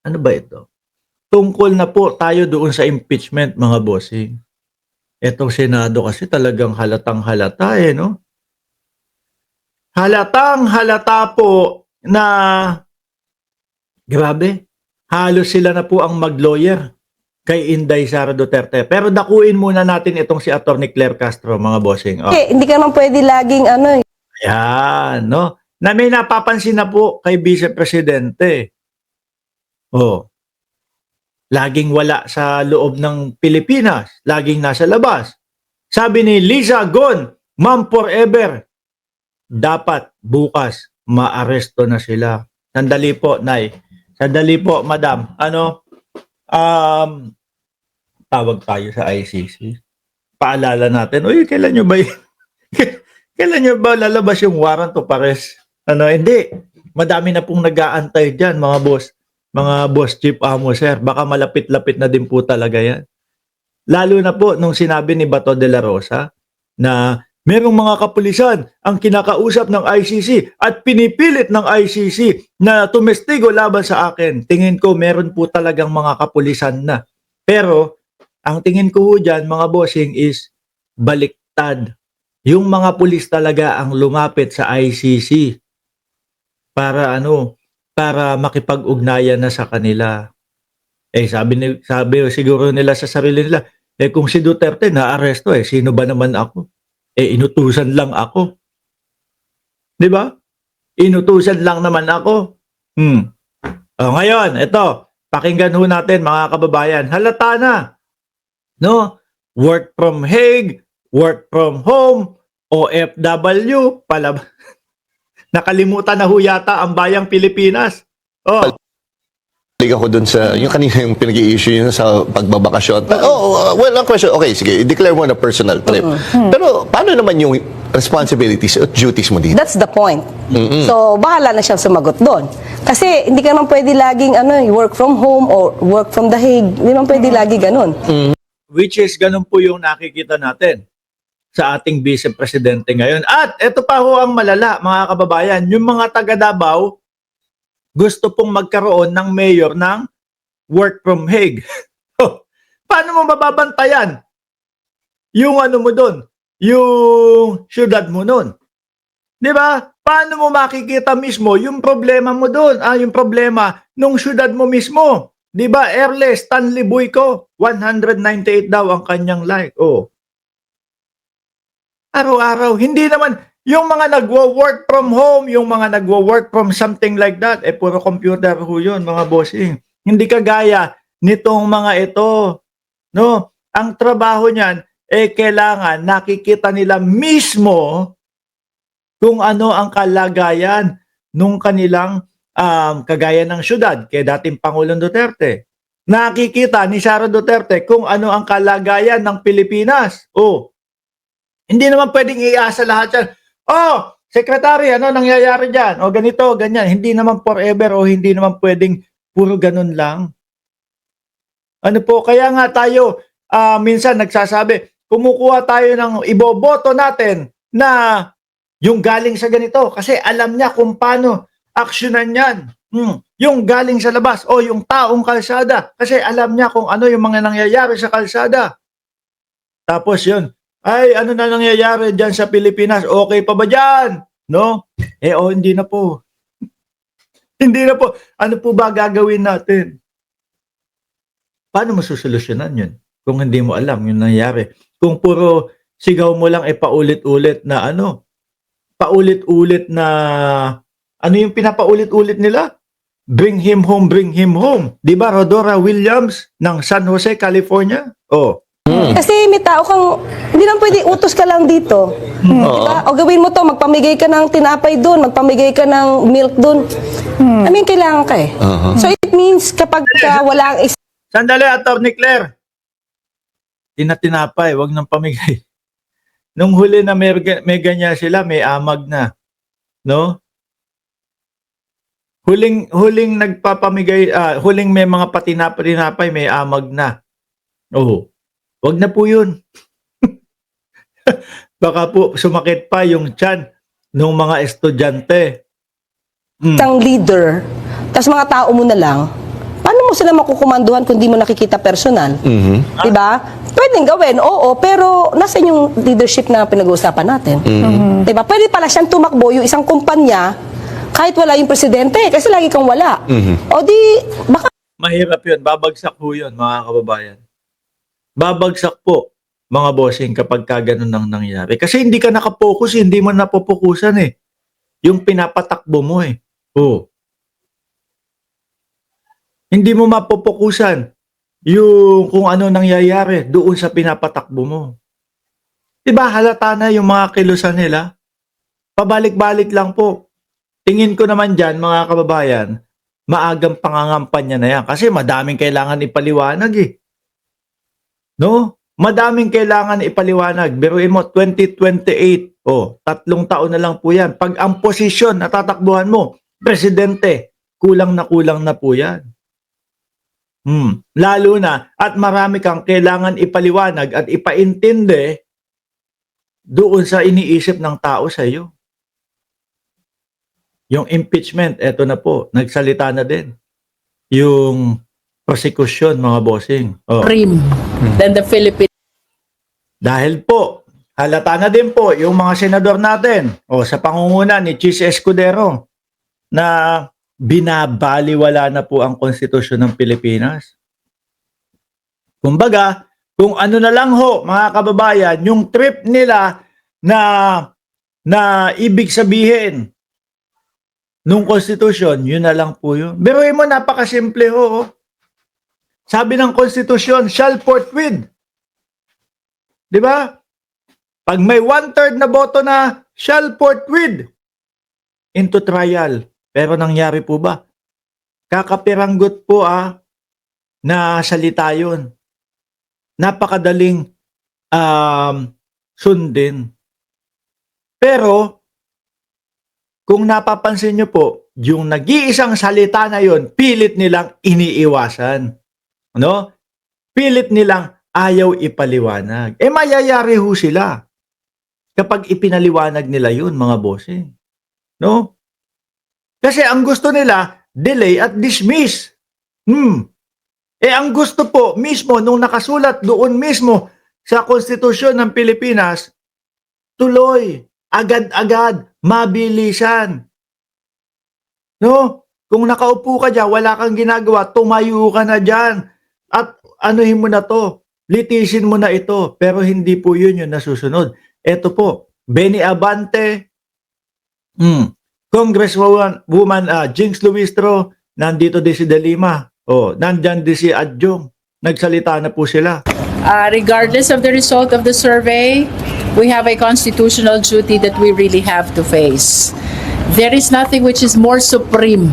Ano ba ito? Tungkol na po tayo doon sa impeachment, mga bossing. Etong Senado kasi talagang halatang-halata, no? Halatang-halata po na grabe, halos sila na po ang mag-lawyer kay Inday Sara Duterte. Pero dakuin muna natin itong si Atty. Claire Castro, mga bossing. Hindi ka naman pwede laging Yan, no? Na may napapansin na po kay Vice Presidente. Laging wala sa loob ng Pilipinas, laging nasa labas. Sabi ni Liza Gon, Ma'am Forever, dapat bukas maaresto na sila. Sandali po, Nay. Sandali po, Madam. Tawag tayo sa ICC. Paalala natin, kailan nyo ba kailan nyo ba lalabas yung warrant of arrest? Hindi. Madami na pong nag-aantay dyan, mga boss. Mga boss chief amo, sir. Baka malapit-lapit na din po talaga yan. Lalo na po nung sinabi ni Bato de la Rosa na merong mga kapulisan ang kinakausap ng ICC at pinipilit ng ICC na tumestigo laban sa akin. Tingin ko meron po talagang mga kapulisan na. Pero ang tingin ko dyan, mga bossing, is baliktad. Yung mga pulis talaga ang lumapit sa ICC para para makipag-ugnayan na sa kanila. Sabi siguro nila sa sarili nila, kung si Duterte na-aresto, sino ba naman ako? Inutusan lang ako. 'Di ba? Inutusan lang naman ako. Ngayon, ito, pakinggan ho natin, mga kababayan. Halata na. No? Work from Hague, work from home, OFW, nakalimutan na ho yata ang bayang Pilipinas. Balik ako dun sa, yung kanina yung pinag-i-issue yun sa pagbabakasyon. Well, ang question, okay, sige, i-declare mo na personal trip. Pero paano naman yung responsibilities at duties mo dito? That's the point. So, bahala na siyang sumagot doon. Kasi hindi ka naman pwede laging work from home or work from the Hague. Hindi naman pwede lagi ganun. Which is ganun po yung nakikita natin sa ating Vice Presidente ngayon. At ito pa ho ang malala, mga kababayan. Yung mga taga Davao, gusto pong magkaroon ng mayor ng work from Hague. Paano mo mababantayan yung mo doon? Yung syudad mo doon? Di ba? Paano mo makikita mismo yung problema mo doon? Yung problema nung syudad mo mismo. Di ba? Airless, Stanley Boyco, 198 daw ang kanyang like. Araw-araw. Hindi naman, yung mga nagwo-work from home, yung mga nagwo-work from something like that, puro computer ho yun, mga bossing. Hindi kagaya nitong mga ito. No? Ang trabaho niyan, kailangan nakikita nila mismo kung ano ang kalagayan nung kanilang kagaya ng syudad, kay dating Pangulong Duterte. Nakikita ni Sara Duterte kung ano ang kalagayan ng Pilipinas. Hindi naman pwedeng iasa lahat yan. Secretary, ano nangyayari dyan? Ganito, ganyan. Hindi naman forever o hindi naman pwedeng puro ganun lang. Kaya nga tayo minsan nagsasabi, kumukuha tayo ng iboboto natin na yung galing sa ganito kasi alam niya kung paano aksyonan yan. Yung galing sa labas o yung taong kalsada kasi alam niya kung ano yung mga nangyayari sa kalsada. Tapos yun, ano na nangyayari dyan sa Pilipinas? Okay pa ba dyan? No? Hindi na po. Hindi na po. Ano po ba gagawin natin? Paano mo susolusyonan yun? Kung hindi mo alam yung nangyayari. Kung puro sigaw mo lang paulit-ulit na paulit-ulit na yung pinapaulit-ulit nila? Bring him home, bring him home. Di ba Rodora Williams ng San Jose, California? Kasi may tao kang, hindi naman pwede utos ka lang dito. Diba? O gawin mo to, magpamigay ka ng tinapay doon, magpamigay ka ng milk doon. Kailangan ka So it means kapag wala ang Sandali, Atty. Claire. Tinapay, wag nang pamigay. Nung huli na may ganyan sila, may amag na. No? Huling nagpapamigay, huling may mga patinapay, may amag na. Wag na po yun. Baka po sumakit pa yung tiyan ng mga estudyante. isang leader, tapos mga tao mo na lang, paano mo sila makukumanduhan kung di mo nakikita personal. Diba? Pwedeng gawin, oo, pero nasa yung leadership na pinag-uusapan natin. Diba? Pwede pala siyang tumakbo yung isang kumpanya kahit wala yung presidente, kasi lagi kang wala. O di, baka Mahirap yun. Babagsak po yun, mga kababayan. Babagsak po, mga bossing, kapag ka ganun ang nangyari. Kasi hindi ka nakapokus, hindi mo napopokusan eh. Yung pinapatakbo mo eh. Oo. Hindi mo mapopokusan yung kung ano nangyayari doon sa pinapatakbo mo. Diba halata na yung mga kilusan nila? Pabalik-balik lang po. Tingin ko naman dyan, mga kababayan, maagang pangangampanya na yan. Kasi madaming kailangan ipaliwanag eh. No? Madaming kailangan ipaliwanag. Biruin mo, 2028. Oh, 3 taon na lang po yan. Pag ang posisyon na tatakbuhan mo, presidente, kulang na po yan. Lalo na, at marami kang kailangan ipaliwanag at ipaintindi doon sa iniisip ng tao sa iyo. Yung impeachment, eto na po, nagsalita na din. Yung prosecution, mga bossing. Oh. Than the Philippines. Dahil po, halata na din po yung mga senador natin sa pangunguna ni Chis Escudero na binabaliwala na po ang konstitusyon ng Pilipinas. Kumbaga, kung ano na lang ho, mga kababayan, yung trip nila na ibig sabihin nung konstitusyon, yun na lang po yun. Biruin mo, napakasimple ho. Sabi ng konstitusyon, shall forthwith. Di ba? Pag may 1/3 na boto na shall forthwith into trial. Pero nangyari po ba? Kakapiranggot po na salita yun. Napakadaling sundin. Pero, kung napapansin nyo po, yung nag-iisang salita na yun, pilit nilang iniiwasan. Ano? Pilit nilang ayaw ipaliwanag. Mayayari ho sila kapag ipinaliwanag nila yun, mga bossing. No? Kasi ang gusto nila, delay at dismiss. Ang gusto po mismo, nung nakasulat doon mismo sa konstitusyon ng Pilipinas, tuloy, agad-agad, mabilisan. No? Kung nakaupo ka dyan, wala kang ginagawa, tumayo ka na dyan. At anuhin mo na to, litisin mo na ito. Pero hindi po yun yung nasusunod. Ito po, Benny Abante, Congresswoman Jinx Luistro, nandito din si De Lima. Nandyan din si Adjong. Nagsalita na po sila. Regardless of the result of the survey, we have a constitutional duty that we really have to face. There is nothing which is more supreme.